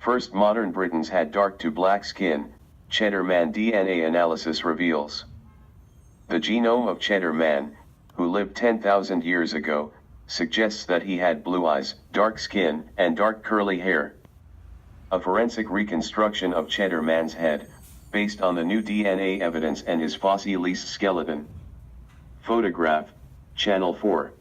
First modern Britons had dark to black skin, Cheddar Man DNA analysis reveals. The genome of Cheddar Man, who lived 10,000 years ago, suggests that he had blue eyes, dark skin, and dark curly hair. A forensic reconstruction of Cheddar Man's head, based on the new DNA evidence and his fossile skeleton. Photograph, Channel 4.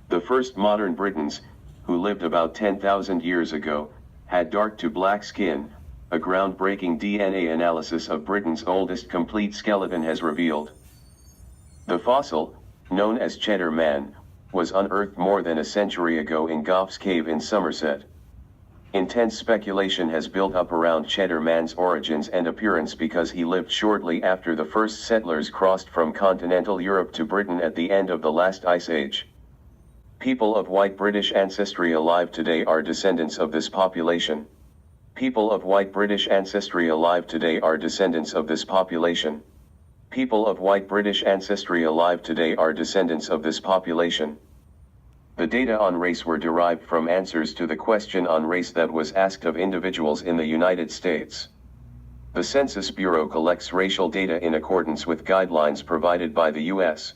The first modern Britons, who lived about 10,000 years ago, had dark to black skin, a groundbreaking DNA analysis of Britain's oldest complete skeleton has revealed. The fossil, known as Cheddar Man, was unearthed more than a century ago in Goff's Cave in Somerset. Intense speculation has built up around Cheddar Man's origins and appearance because he lived shortly after the first settlers crossed from continental Europe to Britain at the end of the last ice age. People of white British ancestry alive today are descendants of this population. People of white British ancestry alive today are descendants of this population. People of white British ancestry alive today are descendants of this population. The data on race were derived from answers to the question on race that was asked of individuals in the United States. The Census Bureau collects racial data in accordance with guidelines provided by the U.S.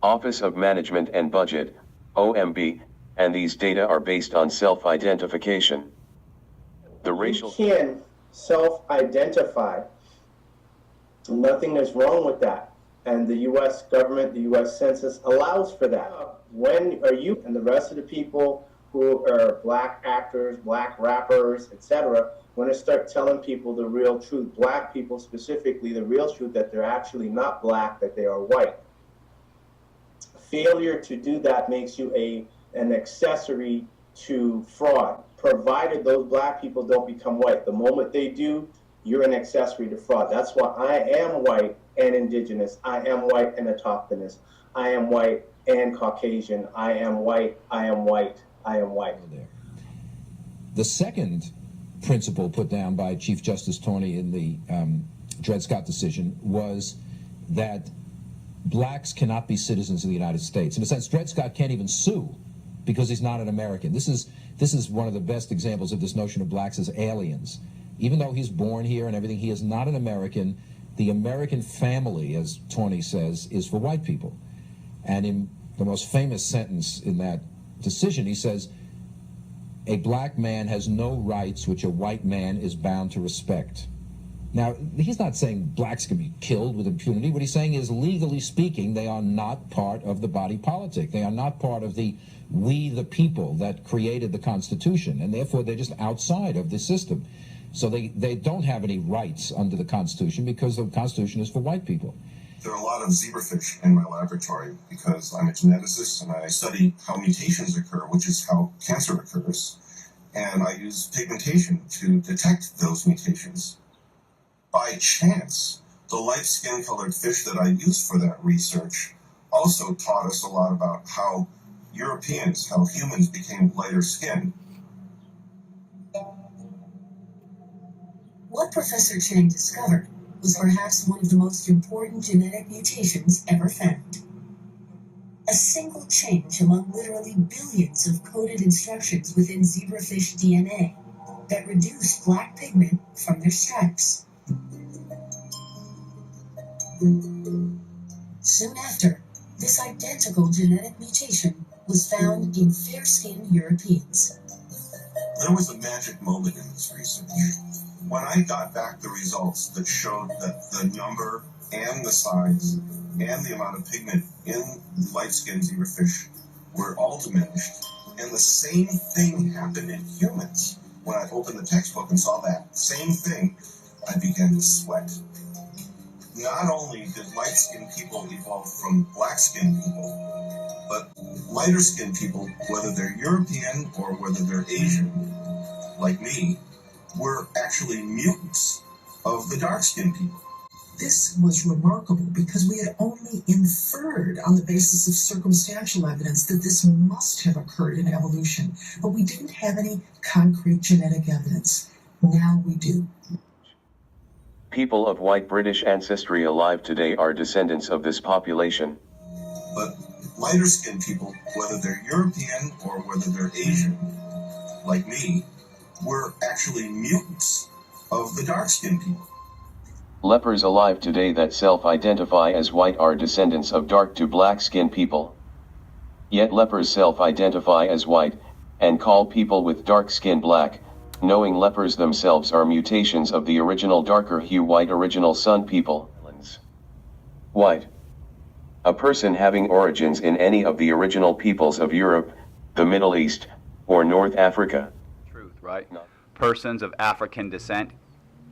Office of Management and Budget, OMB, and these data are based on self-identification. The racial... You can self-identify. Nothing is wrong with that. And the U.S. government, the U.S. Census allows for that. When are you and the rest of the people who are black actors, black rappers, etc., want to start telling people the real truth, black people specifically, the real truth that they're actually not black, that they are white? Failure to do that makes you an accessory to fraud, provided those black people don't become white. The moment they do, you're an accessory to fraud. That's why I am white and indigenous. I am white and autochthonous. I am white and Caucasian. I am white. I am white. I am white. The second principle put down by Chief Justice Tawney in the Dred Scott decision was that blacks cannot be citizens of the United States. In a sense, Dred Scott can't even sue because he's not an American. This is one of the best examples of this notion of blacks as aliens. Even though he's born here and everything, he is not an American. The American family, as Tawney says, is for white people. And in the most famous sentence in that decision, he says, a black man has no rights which a white man is bound to respect. Now, he's not saying blacks can be killed with impunity. What he's saying is, legally speaking, they are not part of the body politic. They are not part of the we the people that created the Constitution, and therefore they're just outside of the system. So they don't have any rights under the Constitution because the Constitution is for white people. There are a lot of zebrafish in my laboratory because I'm a geneticist and I study how mutations occur, which is how cancer occurs. And I use pigmentation to detect those mutations. By chance, the light skin-colored fish that I use for that research also taught us a lot about how Europeans, how humans became lighter skinned. What Professor Chang discovered was perhaps one of the most important genetic mutations ever found. A single change among literally billions of coded instructions within zebrafish DNA that reduced black pigment from their stripes. Soon after, this identical genetic mutation was found in fair-skinned Europeans. There was a magic moment in this research. When I got back the results that showed that the number and the size and the amount of pigment in light-skinned zebrafish were all diminished, and the same thing happened in humans. When I opened the textbook and saw that same thing, I began to sweat. Not only did light-skinned people evolve from black-skinned people, but lighter-skinned people, whether they're European or whether they're Asian, like me, were actually mutants of the dark-skinned people. This was remarkable because we had only inferred on the basis of circumstantial evidence that this must have occurred in evolution, but we didn't have any concrete genetic evidence. Now we do. People of white British ancestry alive today are descendants of this population. But lighter-skinned people, whether they're European or whether they're Asian, like me, were actually mutants of the dark-skinned people. Lepers alive today that self-identify as white are descendants of dark to black-skinned people. Yet lepers self-identify as white, and call people with dark skin black, knowing lepers themselves are mutations of the original darker hue white original sun people. White. A person having origins in any of the original peoples of Europe, the Middle East, or North Africa. Truth, right? Persons of African descent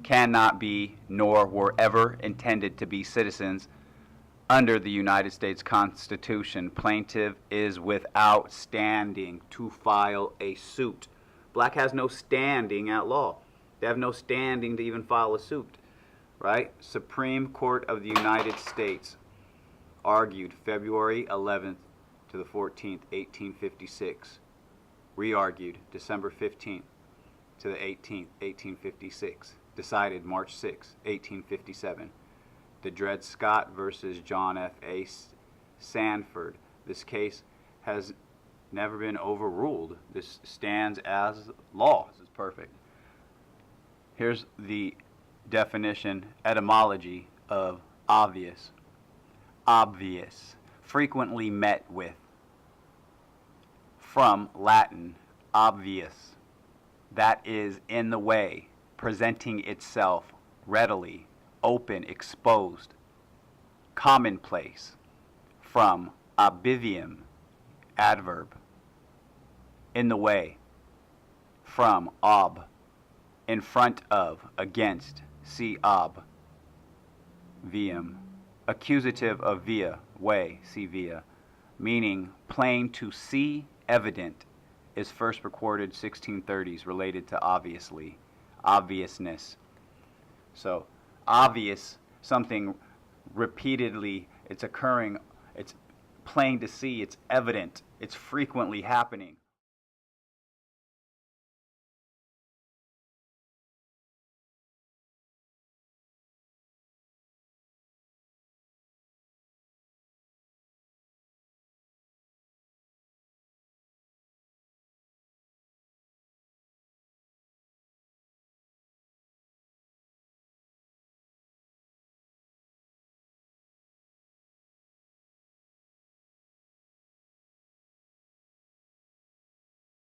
cannot be, nor were ever intended to be citizens under the United States Constitution. Plaintiff is without standing to file a suit. Black has no standing at law. They have no standing to even file a suit, right? Supreme Court of the United States argued February 11th to the 14th, 1856. Re-argued December 15th to the 18th, 1856. Decided March 6, 1857. The Dred Scott versus John F.A. Sanford. This case has never been overruled. This stands as law. This is perfect. Here's the definition, etymology of obvious. Obvious, frequently met with. From Latin, obvious, that is in the way, presenting itself readily, open, exposed. Commonplace, from obvivium, adverb, in the way, from ob, in front of, against, see ob, vium, accusative of via, way, see via, meaning plain to see, evident, is first recorded 1630s, related to obviously, obviousness. So obvious, something repeatedly, it's occurring, it's plain to see, it's evident, it's frequently happening.